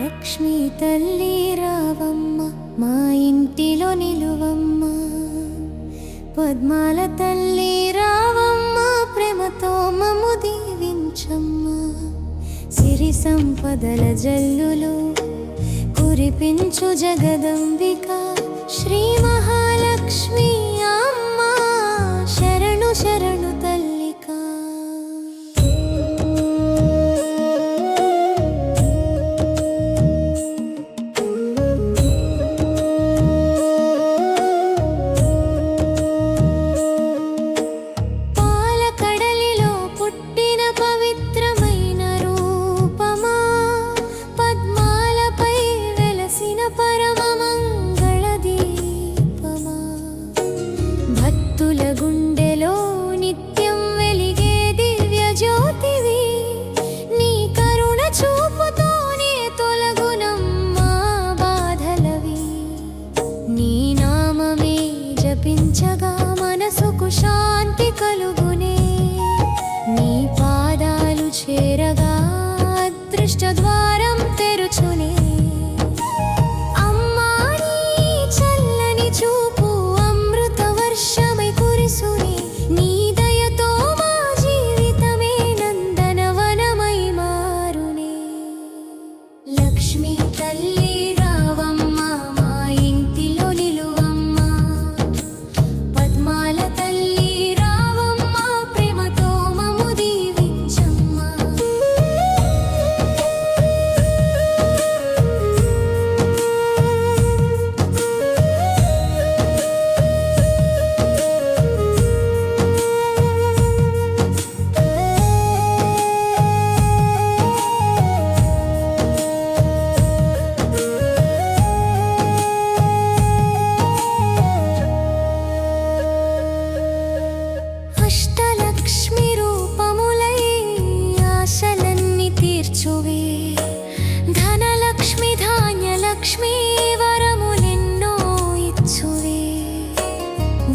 లక్ష్మీ తల్లి రావమ్మ మా ఇంటిలో నిలువమ్మ, పద్మాల తల్లి రావమ్మ ప్రేమతో మమ్ము దీవించమ్మ. సిరి సంపదల జల్లులు కురిపించు జగదంబిక శ్రీ మహాలక్ష్మి అమ్మ, శరణు శరణు తల్లిక. పాలకడలిలో పుట్టిన పవిత్రమైన రూపమా, పద్మాలపై వెలసిన పరమ మంగళ దీపమా, భక్తుల గుండెలో నిత్యం వెలిగే దివ్య జ్యోతివి. నీ కరుణ చూపుతోనే తొలగునమ్మా బాధలవి. నీ నామమే జపించగా మనసుకు శాంతి కలుగునే, నీ పాదాలు చేరగా అదృష్ట ద్వారం తెరుచునే. అమ్మా నీ చల్లని చూపు అమృత వర్షమై కురిసునే, నీ దయతో మా జీవితమే నందనవనమై మారునే. లక్ష్మీ తల్లి రావమ్మ మా ఇంటిలో నిలువమ్మ, పద్మాల తల్లి రావమ్మ ప్రేమతో మమ్ము దీవించమ్మ. అష్టలక్ష్మి రూపములై ఆశలన్నీ తీర్చువే, ధనలక్ష్మి ధాన్యలక్ష్మి వరములెన్నో ఇచ్చువే.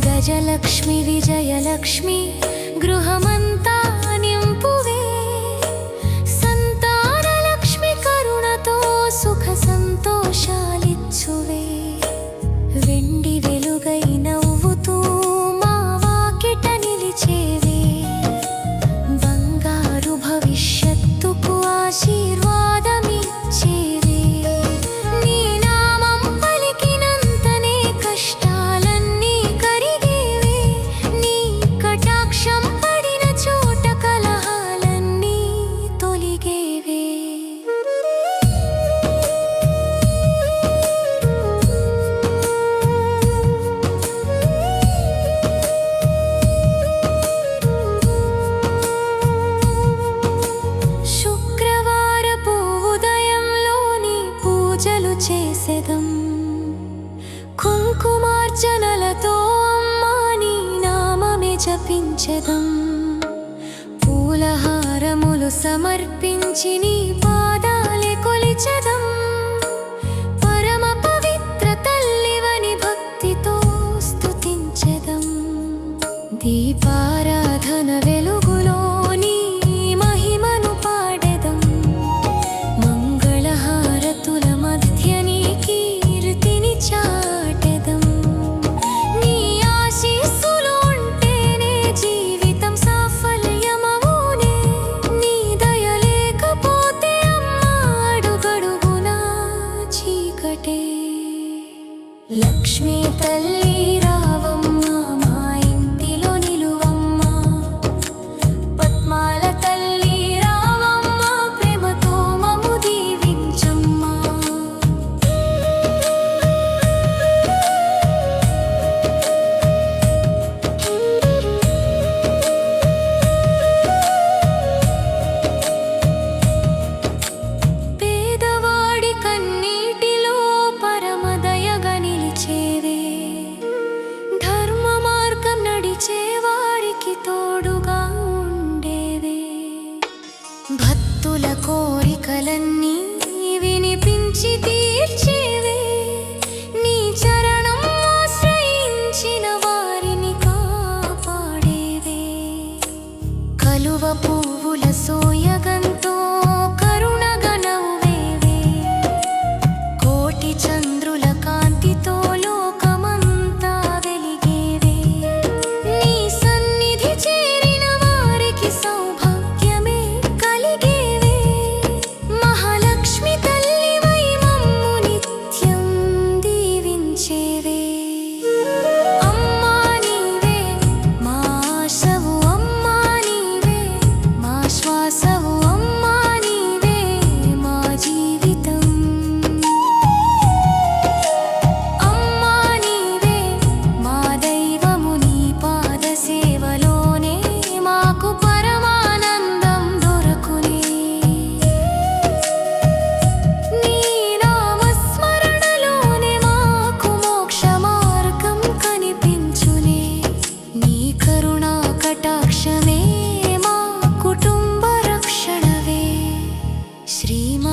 గజలక్ష్మి విజయలక్ష్మి గృహమంతా నింపువే, సంతానలక్ష్మి కరుణతో సుఖ సంతోషాలిచ్చువే. వెండి వెలుగై నవ్వుతూ మా వాకిట నిలిచేవే, బంగారు భవిష్యత్తుకు ఆశీర్వాదమిచ్చేవే. నీ నామం పలికినంతనే కష్టాలన్నీ కరిగేవే, నీ కటాక్షం పడిన చోట కలహాలన్నీ తొలిగేవే. శుక్రవారపు ఉదయంలోని పూజలు చేసెదం, కుంకుమార్చనలతో అమ్మా నీ నామమే జపించెదం. పూలహారములు సమర్పించి నీ పాదాలే కొలిచెదం, పరమ పవిత్ర తల్లివని భక్తితో స్తుతించెదం. దీపారాధన వెలుగులో నీ మహిమను పాడెదం, మంగళహారతుల మధ్య నీ కీర్తిని చాటెదం. నీ ఆశీస్సులు ఉంటేనే జీవితం సాఫల్యమవునే, నీ దయ లేకపోతే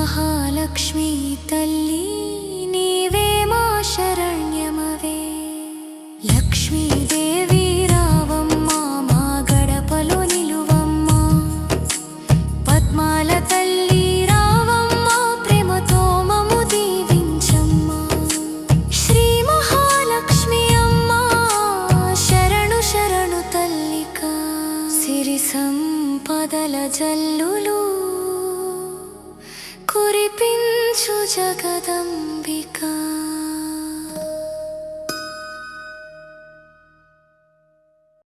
మహాలక్ష్మి తల్లి నీవే మా శరణ్యమవే. లక్ష్మీదేవి రావమ్మ మా గడపలో నిలువమ్మ. పద్మాల తల్లి రావమ్మ ప్రేమతో మము దీవించమ్మ. శ్రీ మహాలక్ష్మి అమ్మ శరణు శరణు తల్లిక. సిరి సంపదల జల్లులు కురిపించు జగదంబిక.